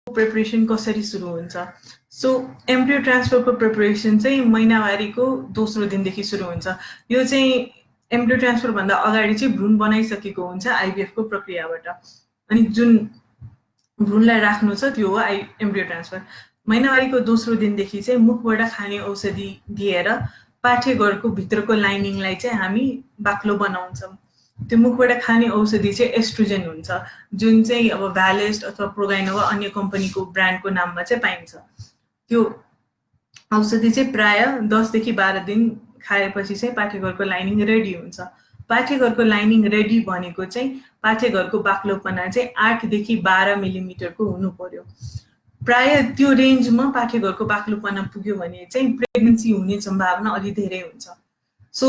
Preparation कसरी सुरु हुन्छ? सो एम्ब्रियो ट्रान्सफरको प्रिपरेसन चाहिँ महिनावारीको दोस्रो दिनदेखि सुरु हुन्छ। यो चाहिँ एम्ब्रियो ट्रान्सफर भन्दा अगाडि चाहिँ भ्रूण बनाइसकेको हुन्छ आइभीएफ को प्रक्रियाबाट। अनि जुन भ्रूणलाई राख्नु छ त्यो हो एम्ब्रियो ट्रान्सफर। महिनावारीको दोस्रो दिनदेखि चाहिँ मुखबाट खाने औषधि दिएर पाठेघरको भित्रको लाइनिङलाई चाहिँ हामी बाक्लो बनाउँछौँ। त्यो मुखबाट खाने औषधि चाहिँ एस्ट्रोजेन हुन्छ, जुन चाहिँ अब भ्यालेस्ट अथवा प्रोगाइनो वा अन्य कम्पनीको ब्रान्डको नाममा चाहिँ पाइन्छ। त्यो औषधि चाहिँ प्राय 10 देखि 12 दिन खाएपछि चाहिँ पाठेघरको लाइनिङ रेडी हुन्छ। पाठेघरको लाइनिङ रेडी भनेको चाहिँ पाठेघरको बाक्लोपना चाहिँ 8 देखि 12 मिलिमिटरको हुनु पर्यो। प्राय त्यो रेन्जमा पाठेघरको बाक्लोपना पुग्यो भने चाहिँ प्रेग्नेन्सी हुने सम्भावना अलि धेरै हुन्छ। सो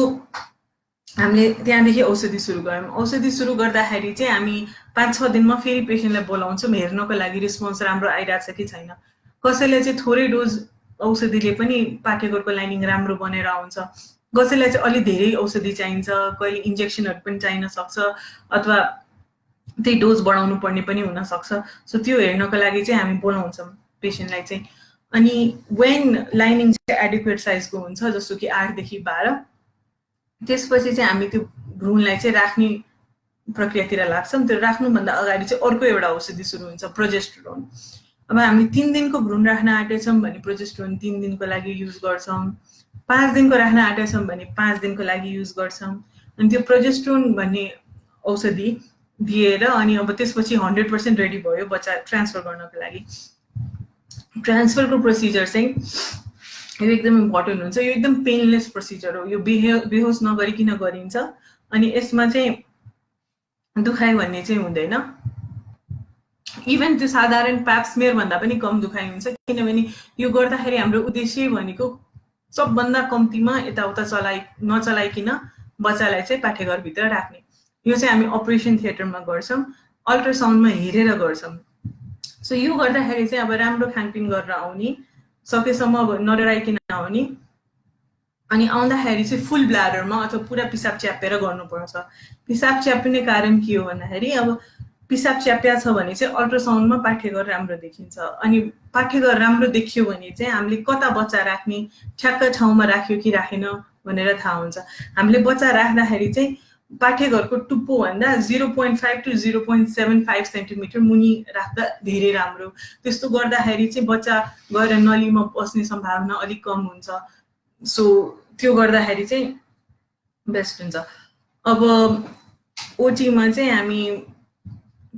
हामीले त्यहाँदेखि औषधि सुरु गऱ्यौँ। औषधि सुरु गर्दाखेरि चाहिँ हामी 5-6 दिनमा फेरि पेसेन्टलाई बोलाउँछौँ हेर्नको लागि रिस्पोन्स राम्रो आइरहेछ कि छैन। कसैलाई चाहिँ थोरै डोज औषधिले पनि पाठेघरको लाइनिङ राम्रो बनेर आउँछ, कसैलाई चाहिँ अलि धेरै औषधि चाहिन्छ, कहिले इन्जेक्सनहरू पनि चाहिन सक्छ अथवा त्यही डोज बढाउनु पर्ने पनि हुन सक्छ। सो त्यो हेर्नको लागि चाहिँ हामी बोलाउँछौँ पेसेन्टलाई चाहिँ। अनि वेन लाइनिङ चाहिँ एडिक्वेट साइजको हुन्छ जस्तो कि 8 देखि 12, त्यसपछि चाहिँ हामी त्यो भ्रूणलाई चाहिँ राख्ने प्रक्रियातिर लाग्छौँ। त्यो राख्नुभन्दा अगाडि चाहिँ अर्को एउटा औषधि सुरु हुन्छ, प्रोजेस्टेरोन। अब हामी 3 दिनको भ्रूण राख्न आँटेछौँ भने प्रोजेस्टेरोन 3 दिनको लागि युज गर्छौँ। 5 दिनको राख्न आँटेछौँ भने 5 दिनको लागि युज गर्छौँ। अनि त्यो प्रोजेस्टेरोन भन्ने औषधि दिएर अनि अब त्यसपछि 100% रेडी भयो बच्चा ट्रान्सफर गर्नको लागि। ट्रान्सफरको प्रोसिजर चाहिँ यो एकदम इम्पोर्टेन्ट हुन्छ। यो एकदम पेनलेस प्रोसिजर हो। यो बेहोस नगरिकन गरिन्छ। अनि यसमा चाहिँ दुखाइ भन्ने चाहिँ हुँदैन। इभन त्यो साधारण प्याप्समेयर भन्दा पनि कम दुखाइ हुन्छ, किनभने यो गर्दाखेरि हाम्रो उद्देश्य भनेको सबभन्दा कम्तीमा यताउता नचलाइकन बच्चालाई चाहिँ पाठेघरभित्र राख्ने। यो चाहिँ हामी अपरेसन थिएटरमा गर्छौँ, अल्ट्रासाउन्डमा हेरेर गर्छौँ। सो यो गर्दाखेरि चाहिँ अब राम्रो खानपिन गरेर आउने, सकेसम्म अब नडराइकन आउने, अनि आउँदाखेरि चाहिँ फुल ब्ल्याडरमा अथवा पुरा पिसाब च्यापेर गर्नुपर्छ। पिसाब च्याप्ने कारण के हो भन्दाखेरि अब पिसाब च्याप्या छ भने चाहिँ अल्ट्रासाउन्डमा पाठेघर राम्रो देखिन्छ। अनि पाठेघर राम्रो देखियो भने चाहिँ हामीले कता बच्चा राख्ने, ठ्याक्क ठाउँमा राख्यो कि राखेन भनेर थाहा हुन्छ। हामीले बच्चा राख्दाखेरि चाहिँ पाठेघरको टुप्पो भन्दा 0.5 to 0.75 सेन्टिमिटर मुनि राख्दा धेरै राम्रो। त्यस्तो गर्दाखेरि चाहिँ बच्चा गएर नलीमा बस्ने सम्भावना अलिक कम हुन्छ। सो त्यो गर्दाखेरि चाहिँ बेस्ट हुन्छ। अब ओटीमा चाहिँ हामी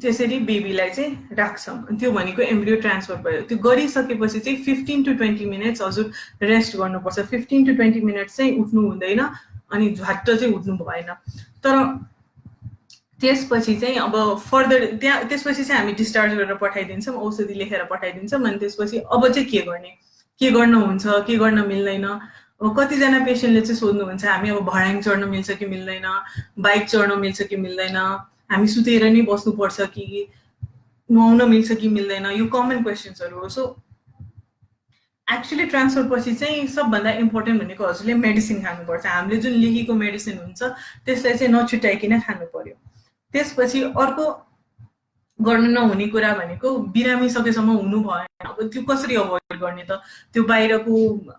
त्यसरी बेबीलाई चाहिँ राख्छौँ। त्यो भनेको एम्ब्रियो ट्रान्सफर भयो। त्यो गरिसकेपछि चाहिँ 15 to 20 मिनट्स हजुर रेस्ट गर्नुपर्छ। 15 to 20 मिनट्स चाहिँ उठ्नु हुँदैन अनि झट्ट चाहिँ उठ्नु भएन। तर त्यसपछि चाहिँ अब फर्दर त्यसपछि चाहिँ हामी डिस्चार्ज गरेर पठाइदिन्छौँ, औषधि लेखेर पठाइदिन्छौँ। अनि त्यसपछि अब चाहिँ के गर्ने, के गर्नुहुन्छ, के गर्न मिल्दैन। अब कतिजना पेसेन्टले चाहिँ सोध्नुहुन्छ हामी अब भडाङ चढ्न मिल्छ कि मिल्दैन, बाइक चढ्न मिल्छ कि मिल्दैन, हामी सुतेर नै बस्नुपर्छ कि नुहाउन मिल्छ कि मिल्दैन, यो कमन क्वेसन्सहरू हो। सो एक्चुअली ट्रान्सफर पछि चाहिँ सबभन्दा इम्पोर्टेन्ट भनेको हजुरले मेडिसिन खानुपर्छ। हामीले जुन लेखेको मेडिसिन हुन्छ त्यसलाई चाहिँ नछुट्याइकन खानु पर्यो। त्यसपछि अर्को गर्न नहुने कुरा भनेको बिरामी सकेसम्म हुनु भएन। अब त्यो कसरी अभोइड गर्ने त? त्यो बाहिरको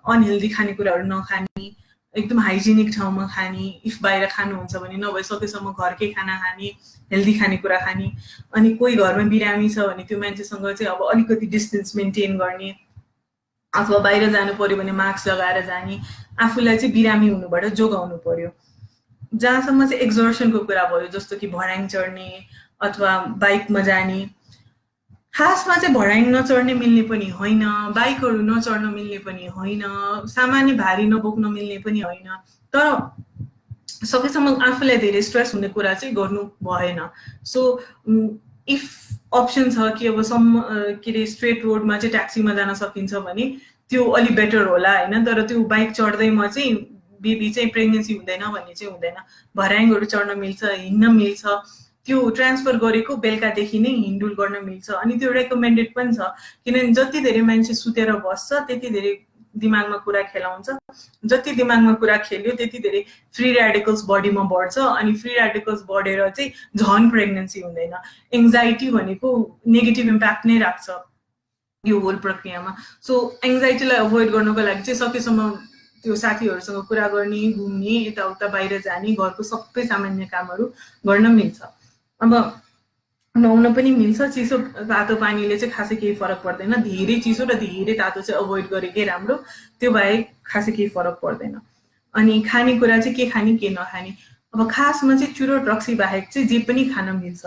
अनहेल्दी खानेकुराहरू नखाने, एकदम हाइजेनिक ठाउँमा खाने, इफ बाहिर खानुहुन्छ भने नभए सकेसम्म घरकै खाना खाने, हेल्दी खानेकुरा खाने। अनि कोही घरमा बिरामी छ भने त्यो मान्छेसँग चाहिँ अब अलिकति डिस्टेन्स मेन्टेन गर्ने, अथवा बाहिर जानु पर्यो भने मास्क लगाएर जाने, आफूलाई चाहिँ बिरामी हुनुबाट जोगाउनु पर्यो। जहाँसम्म चाहिँ एक्जर्सनको कुरा भयो जस्तो कि भडाङ चढ्ने अथवा बाइकमा जाने, खासमा चाहिँ भडाङ नचढ्ने मिल्ने पनि होइन, बाइकहरू नचढ्न मिल्ने पनि होइन, सामान्य भारी नबोक्न मिल्ने पनि होइन। तर सकेसम्म आफूलाई धेरै स्ट्रेस हुने कुरा चाहिँ गर्नु भएन। सो इफ अप्सन छ कि अब के अरे स्ट्रेट रोडमा चाहिँ ट्याक्सीमा जान सकिन्छ भने त्यो अलि बेटर होला होइन। तर त्यो बाइक चढ्दैमा चाहिँ बेबी चाहिँ प्रेग्नेन्सी हुँदैन भन्ने चाहिँ हुँदैन। भर्याङहरू चढ्न मिल्छ, हिँड्न मिल्छ। त्यो ट्रान्सफर गरेको बेलुकादेखि नै हिँडुल गर्न मिल्छ। अनि त्यो रेकमेन्डेड पनि छ, किनभने जति धेरै मान्छे सुतेर बस्छ त्यति धेरै दिमागमा कुरा खेलाउँछ। जति दिमागमा कुरा खेल्यो त्यति धेरै फ्री ऱ्याडिकल्स बडीमा बढ्छ। अनि फ्री ऱ्याडिकल्स बढेर चाहिँ झन् प्रेग्नेन्सी हुँदैन। एङ्जाइटी भनेको नेगेटिभ इम्प्याक्ट नै राख्छ। यो होल प्रक्रियामा। सो एङ्जाइटीलाई अभोइड गर्नको लागि चाहिँ सकेसम्म त्यो साथीहरूसँग कुरा गर्ने, घुम्ने, यताउता बाहिर जाने, घरको सबै सामान्य कामहरू गर्न मिल्छ। अब नुहाउन पनि मिल्छ। चिसो तातो पानीले चाहिँ खासै केही फरक पर्दैन। धेरै चिसो र धेरै तातो चाहिँ अभोइड गरेकै राम्रो, त्यो बाहेक खासै केही फरक पर्दैन। अनि खानेकुरा चाहिँ के खाने के नखाने, अब खासमा चाहिँ चुरोट रक्सी बाहेक चाहिँ जे पनि खान मिल्छ।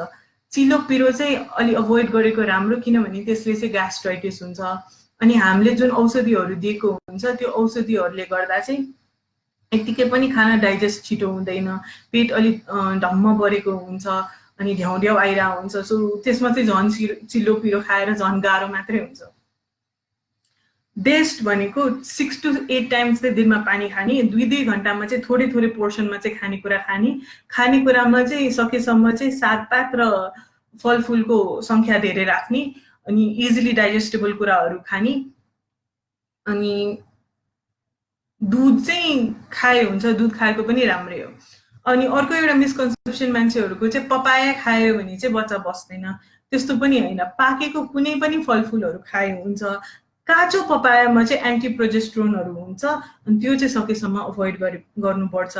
चिलो पिरो चाहिँ अलि अभोइड गरेको राम्रो, किनभने त्यसले चाहिँ ग्यास्ट्राइटिस हुन्छ। अनि हामीले जुन औषधिहरू दिएको हुन्छ त्यो औषधिहरूले गर्दा चाहिँ यत्तिकै पनि खाना डाइजेस्ट छिटो हुँदैन, पेट अलिक ढम्म बढेको हुन्छ, अनि ढ्याउ आइरहेको हुन्छ। सो त्यसमा चाहिँ झन् चिल्लो पिरो खाएर झन् गाह्रो मात्रै हुन्छ। बेस्ट भनेको 6 to 8 टाइम्स चाहिँ दिनमा पानी खाने, 2-2 घन्टामा चाहिँ थोरै थोरै पोर्सनमा चाहिँ खानेकुरा खाने। खानेकुरामा चाहिँ सकेसम्म चाहिँ सागपात र फलफुलको सङ्ख्या धेरै राख्ने, अनि इजिली डाइजेस्टेबल कुराहरू खाने। अनि दुध चाहिँ खाए हुन्छ, दुध खाएको पनि राम्रै हो। अनि अर्को एउटा मिसकन्सेप्सन मान्छेहरूको चाहिँ पपाया खायो भने चाहिँ बच्चा बस्दैन, त्यस्तो पनि होइन। पाकेको कुनै पनि फलफुलहरू खाए हुन्छ। काँचो पपायामा चाहिँ एन्टी प्रोजेस्ट्रोनहरू हुन्छ, अनि त्यो चाहिँ सकेसम्म अभोइड गर्नुपर्छ।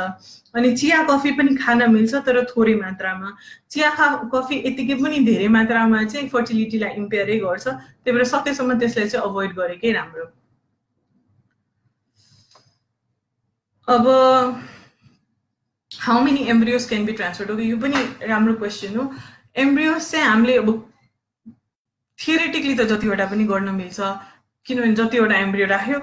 अनि चिया कफी पनि खान मिल्छ, तर थोरै मात्रामा। चिया कफी यतिकै पनि धेरै मात्रामा चाहिँ फर्टिलिटीलाई इम्पेयरै गर्छ, त्यही भएर सकेसम्म त्यसलाई चाहिँ अभोइड गरेकै राम्रो। अब how many embryos can be transferred, okay, यो पनि राम्रो क्वेसन हो। एम्ब्रियोज चाहिँ हामीले अब थियोरेटिकली त जतिवटा पनि गर्न मिल्छ, किनभने जतिवटा एम्ब्रियो राख्यो,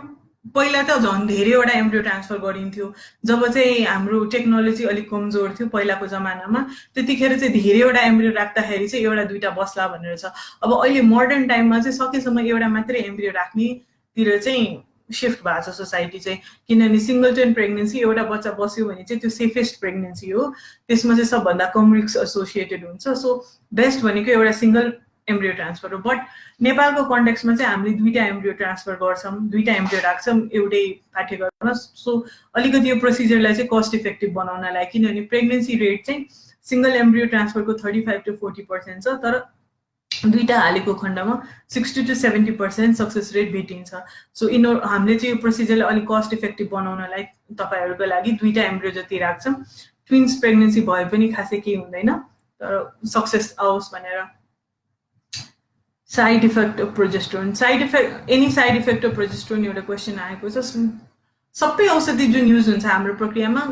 पहिला त झन् धेरैवटा एम्ब्रियो ट्रान्सफर गरिन्थ्यो। जब चाहिँ हाम्रो टेक्नोलोजी अलिक कमजोर थियो पहिलाको जमानामा, त्यतिखेर चाहिँ धेरैवटा एम्ब्रियो राख्दाखेरि चाहिँ एउटा दुइटा बस्ला भनेर छ। अब अहिले मोडर्न टाइममा चाहिँ सकेसम्म एउटा मात्रै एम्ब्रियो राख्नेतिर चाहिँ सिफ्ट भएको छ सोसाइटी चाहिँ, किनभने सिङ्गलटन प्रेग्नेन्सी एउटा बच्चा बस्यो भने चाहिँ त्यो सेफेस्ट प्रेग्नेन्सी हो, त्यसमा चाहिँ सबभन्दा कम रिस्क एसोसिएटेड हुन्छ। सो बेस्ट भनेको एउटा सिङ्गल एम्ब्रियो ट्रान्सफर हो। बट नेपालको कन्टेक्स्टमा चाहिँ हामीले 2टा एम्ब्रियो ट्रान्सफर गर्छौँ, 2टा एम्ब्रियो राख्छौँ एउटै पाठ्यक्रममा। सो अलिकति यो प्रोसिजरलाई चाहिँ कस्ट इफेक्टिभ बनाउनलाई, किनभने प्रेग्नेन्सी रेट चाहिँ सिङ्गल एम्ब्रियो ट्रान्सफरको 35 to 40% छ, तर 2टा हालेको खण्डमा 60 to 70% सक्सेस रेट भेटिन्छ। सो हामीले चाहिँ यो प्रोसिजरलाई अलिक कस्ट इफेक्टिभ बनाउनलाई तपाईँहरूको लागि 2टा एम्ब्रियो जति राख्छौँ। ट्विन्स प्रेग्नेन्सी भए पनि खासै केही हुँदैन, तर सक्सेस आओस् भनेर। Side effect of progesterone, any side effect of progesterone एउटा क्वेसन आएको छ। सबै औषधि जुन युज हुन्छ हाम्रो प्रक्रियामा,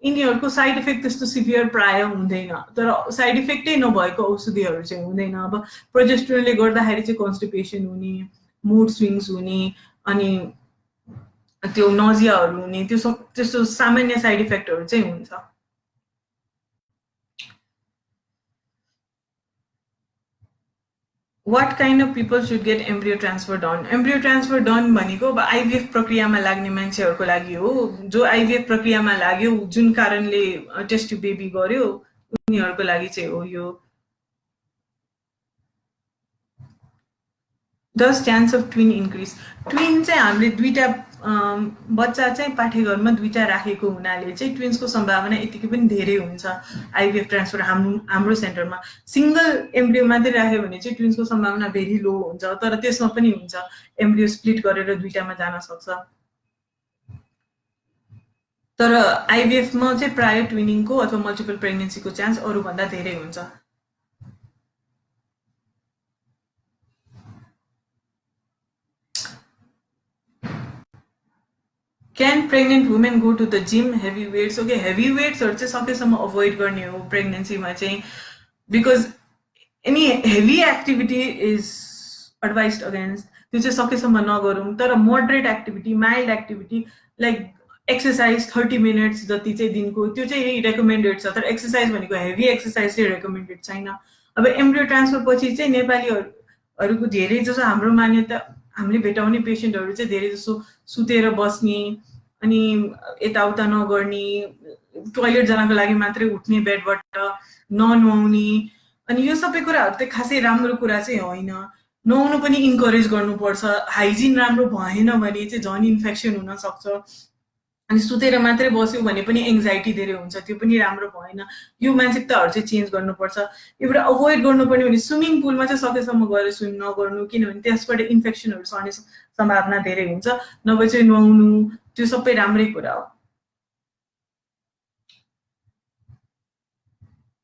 यिनीहरूको साइड इफेक्ट त्यस्तो सिभियर प्राय हुँदैन, तर साइड इफेक्टै नभएको औषधिहरू चाहिँ हुँदैन। अब प्रोजेस्ट्रोनले गर्दाखेरि चाहिँ कन्स्टिपेसन हुने, मुड स्विङ्स हुने, अनि त्यो नजियाहरू हुने, त्यस्तो सामान्य साइड इफेक्टहरू चाहिँ हुन्छ। What kind of people should get embryo transfer done? Embryo transfer done भनेको अब आइभिएफ प्रक्रियामा लाग्ने मान्छेहरूको लागि हो। जो आइभिएफ प्रक्रियामा लाग्यो, जुन कारणले टेस्ट ट्युब बेबी गर्यो, उनीहरूको लागि चाहिँ हो यो। Does chance of twin increase? Twin चाहिँ हामीले 2टा बच्चा चाहिँ पाठ्यघरमा 2टा राखेको हुनाले चाहिँ ट्विन्सको सम्भावना यतिकै पनि धेरै हुन्छ। आइभिएफ ट्रान्सफर हाम्रो सेन्टरमा सिङ्गल एम्ब्रियो मात्रै राख्यो भने चाहिँ ट्विन्सको सम्भावना भेरी लो हुन्छ, तर त्यसमा पनि हुन्छ, एम्ब्रियो स्प्लिट गरेर 2टामा जान सक्छ। तर आइभिएफमा चाहिँ प्राय ट्विनिङको अथवा मल्टिपल प्रेग्नेन्सीको चान्स अरूभन्दा धेरै हुन्छ। Can pregnant women go to the gym? Heavy weights, okay, heavy वेट्सहरू चाहिँ सकेसम्म अभोइड गर्ने हो प्रेग्नेन्सीमा चाहिँ, because any heavy activity is advised against, त्यो चाहिँ सकेसम्म नगरौँ। तर moderate activity, mild activity like exercise 30 minutes जति चाहिँ दिनको, त्यो चाहिँ रेकमेन्डेड छ। तर एक्सर्साइज भनेको हेभी एक्सर्साइज चाहिँ रेकमेन्डेड छैन। अब एम्ब्रियो ट्रान्सफर पछि चाहिँ नेपालीहरूको धेरै जसो हाम्रो मान्यता, हामीले भेटाउने पेसेन्टहरू चाहिँ धेरै जसो सुतेर बस्ने, अनि यताउता नगर्ने, टोयलेट जानको लागि मात्रै उठ्ने बेडबाट, ननुहाउने, अनि यो सबै कुराहरू चाहिँ खासै राम्रो कुरा चाहिँ होइन। नुहाउनु पनि इन्करेज गर्नुपर्छ। हाइजिन राम्रो भएन भने चाहिँ झन् इन्फेक्सन हुन सक्छ। अनि सुतेर मात्रै बस्यो भने पनि एङ्जाइटी धेरै हुन्छ, त्यो पनि राम्रो भएन। यो मानसिकताहरू चाहिँ चेन्ज गर्नुपर्छ। एउटा अभोइड गर्नुपर्ने भने स्विमिङ पुलमा चाहिँ सकेसम्म गएर स्विम नगर्नु, किनभने त्यसबाट इन्फेक्सनहरू सर्ने सम्भावना धेरै हुन्छ। नभए चाहिँ नुहाउनु, त्यो सबै राम्रै कुरा हो।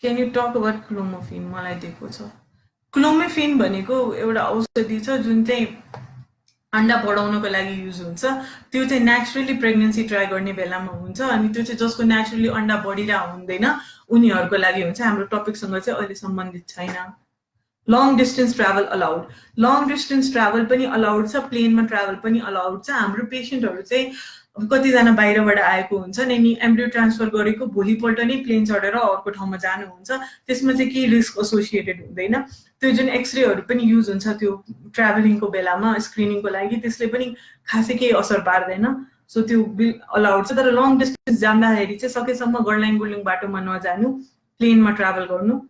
Can you talk about clomiphene? मलाई दिएको छ। क्लोमोफिन भनेको एउटा औषधि छ जुन चाहिँ अन्डा बढाउनको लागि युज हुन्छ। त्यो चाहिँ नेचुरली प्रेग्नेन्सी ट्राई गर्ने बेलामा हुन्छ, अनि त्यो चाहिँ जसको नेचुरली अन्डा बढिरहेको हुँदैन उनीहरूको लागि हुन्छ। हाम्रो टपिकसँग चाहिँ अहिले सम्बन्धित छैन। Long distance travel allowed, long distance travel पनि अलाउड छ, प्लेनमा ट्राभल पनि अलाउड छ। हाम्रो पेसेन्टहरू चाहिँ कतिजना बाहिरबाट आएको हुन्छन्, अनि एम्ब्रियो ट्रान्सफर गरेको भोलिपल्ट नै प्लेन चढेर अर्को ठाउँमा जानुहुन्छ, त्यसमा चाहिँ केही रिस्क एसोसिएटेड हुँदैन। त्यो जुन एक्सरेहरू पनि युज हुन्छ त्यो ट्राभलिङको बेलामा स्क्रिनिङको लागि, त्यसले पनि खासै केही असर पार्दैन। सो त्यो अलाउड छ। तर लङ डिस्टेन्स जाँदाखेरि चाहिँ सकेसम्म गर्लाइन गुर्लिङ बाटोमा नजानु, प्लेनमा ट्राभल गर्नु।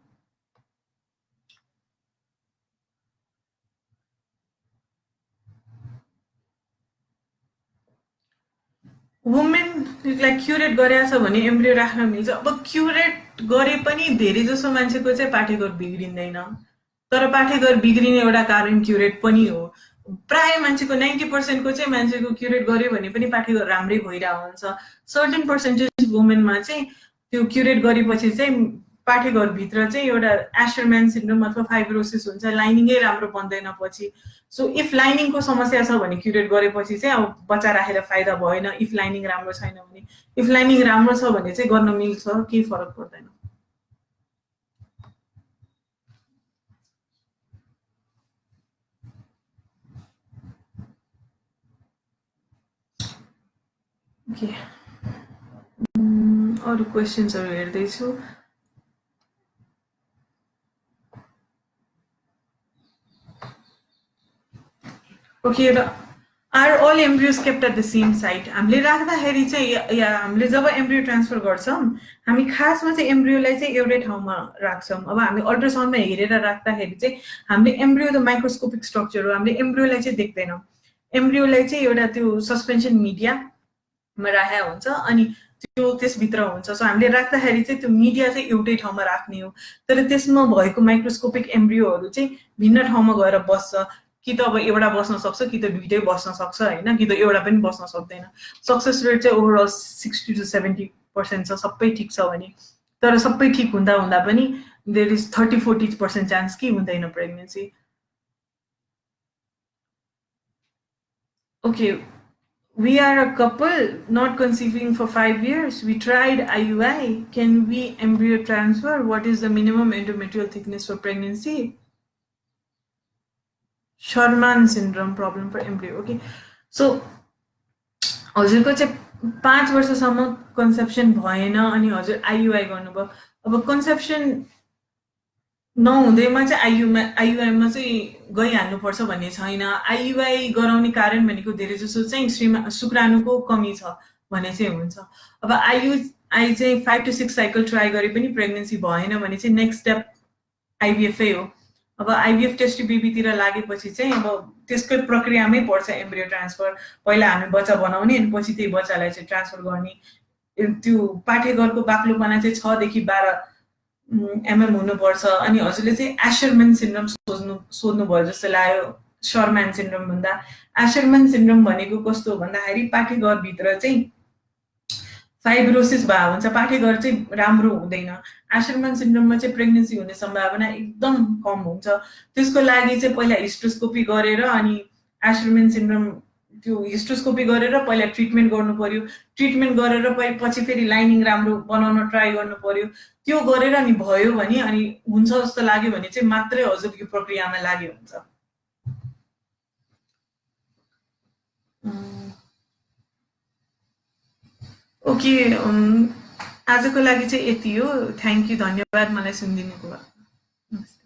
वुमेनलाई क्युरेट गरेको छ भने एम्ब्रियो राख्न मिल्छ। अब क्युरेट गरे पनि धेरै जसो मान्छेको चाहिँ पाठेघर बिग्रिँदैन, तर पाठेघर बिग्रिने एउटा कारण क्युरेट पनि हो। प्राय मान्छेको 90% चाहिँ मान्छेको क्युरेट गर्यो भने पनि पाठेघर राम्रै भइरहेको हुन्छ। सर्टेन पर्सेन्टेज वुमेनमा चाहिँ त्यो क्युरेट गरेपछि चाहिँ पाठेघरभित्र चाहिँ एउटा एस्टरम्यान सिन्ड्रोम अथवा फाइब्रोसिस हुन्छ, लाइनिङै राम्रो बन्दैन पछि। सो इफ लाइनिङको समस्या छ भने क्युरेट गरेपछि चाहिँ अब बच्चा राखेर फाइदा भएन। इफ लाइनिङ राम्रो छैन भने, इफ लाइनिङ राम्रो छ भने चाहिँ गर्न मिल्छ, केही फरक पर्दैन। ओके, अरू क्वेसन्सहरू हेर्दैछु। Okay, are all embryos kept at the same site? हामीले राख्दाखेरि चाहिँ या हामीले जब एम्ब्रियो ट्रान्सफर गर्छौँ हामी खासमा चाहिँ एम्ब्रियोलाई चाहिँ एउटै ठाउँमा राख्छौँ। अब हामी अल्ट्रासाउन्डमा हेरेर राख्दाखेरि चाहिँ हामीले एम्ब्रियो त माइक्रोस्कोपिक स्ट्रक्चर हो, हामीले एम्ब्रियोलाई चाहिँ देख्दैनौँ। एम्ब्रियोलाई चाहिँ एउटा त्यो सस्पेन्सन मिडियामा राखेको हुन्छ अनि त्यो त्यसभित्र हुन्छ। सो हामीले राख्दाखेरि चाहिँ त्यो मिडिया चाहिँ एउटै ठाउँमा राख्ने हो, तर त्यसमा भएको माइक्रोस्कोपिक एम्ब्रियोहरू चाहिँ भिन्न ठाउँमा गएर बस्छ। कि त अब एउटा बस्न सक्छ, कि त दुइटै बस्न सक्छ होइन, कि त एउटा पनि बस्न सक्दैन। सक्सेस रेट चाहिँ ओभरअल 60 to 70% छ सबै ठिक छ भने। तर सबै ठिक हुँदा हुँदा पनि देयर इज 30-40% चान्स कि हुँदैन pregnancy. Okay, we are a couple not conceiving for 5 years. We tried IUI. Can we embryo transfer? What is the minimum endometrial thickness for pregnancy? Sherman syndrome problem for embryo. Okay, so हजुरको चाहिँ 5 वर्षसम्म conception भएन अनि हजुर IUI गर्नुभयो। अब conception नहुँदैमा चाहिँ आइयुआईमा चाहिँ गइहाल्नुपर्छ भन्ने छैन। आइयुआई गराउने कारण भनेको धेरै जसो चाहिँ शुक्राणुको कमी छ भने चाहिँ हुन्छ। अब आइयुआई चाहिँ 5 to 6 साइकल ट्राई गरे पनि प्रेग्नेन्सी भएन भने चाहिँ नेक्स्ट स्टेप आइबिएफै हो। अब आइबिएफ टेस्ट बेबीतिर लागेपछि चाहिँ अब त्यसकै प्रक्रियामै पर्छ एम्ब्रियो ट्रान्सफर। पहिला हामी बच्चा बनाउने अनि पछि त्यही बच्चालाई चाहिँ ट्रान्सफर गर्ने। त्यो पाठेघरको बाक्लोपना चाहिँ 6 देखि 12 एमएम हुनुपर्छ। अनि हजुरले चाहिँ एसरम्यान सिन्ड्रोम सोध्नुभयो जस्तो लाग्यो। शर्मान सिन्ड्रोम भन्दा एसरम्यान सिन्ड्रोम भनेको कस्तो भन्दाखेरि पाठेघरभित्र चाहिँ फाइब्रोसिस भएको हुन्छ, पाठेघर चाहिँ राम्रो हुँदैन। एसरम्यान सिन्ड्रोममा चाहिँ प्रेग्नेन्सी हुने सम्भावना एकदम कम हुन्छ। त्यसको लागि चाहिँ पहिला हिस्ट्रोस्कोपी गरेर अनि एसरम्यान सिन्ड्रोम त्यो हिस्ट्रोस्कोपी गरेर पहिला ट्रिटमेन्ट गर्नु पर्यो। ट्रिटमेन्ट गरेर पछि फेरि लाइनिङ राम्रो बनाउन ट्राई गर्नु पर्यो। त्यो गरेर अनि भयो भने अनि हुन्छ जस्तो लाग्यो भने चाहिँ मात्रै हजुर यो प्रक्रियामा लाग्यो हुन्छ। ओके, आजको लागि चाहिँ यति हो। थ्याङ्क यू, धन्यवाद मलाई सुनिदिनुको लागि।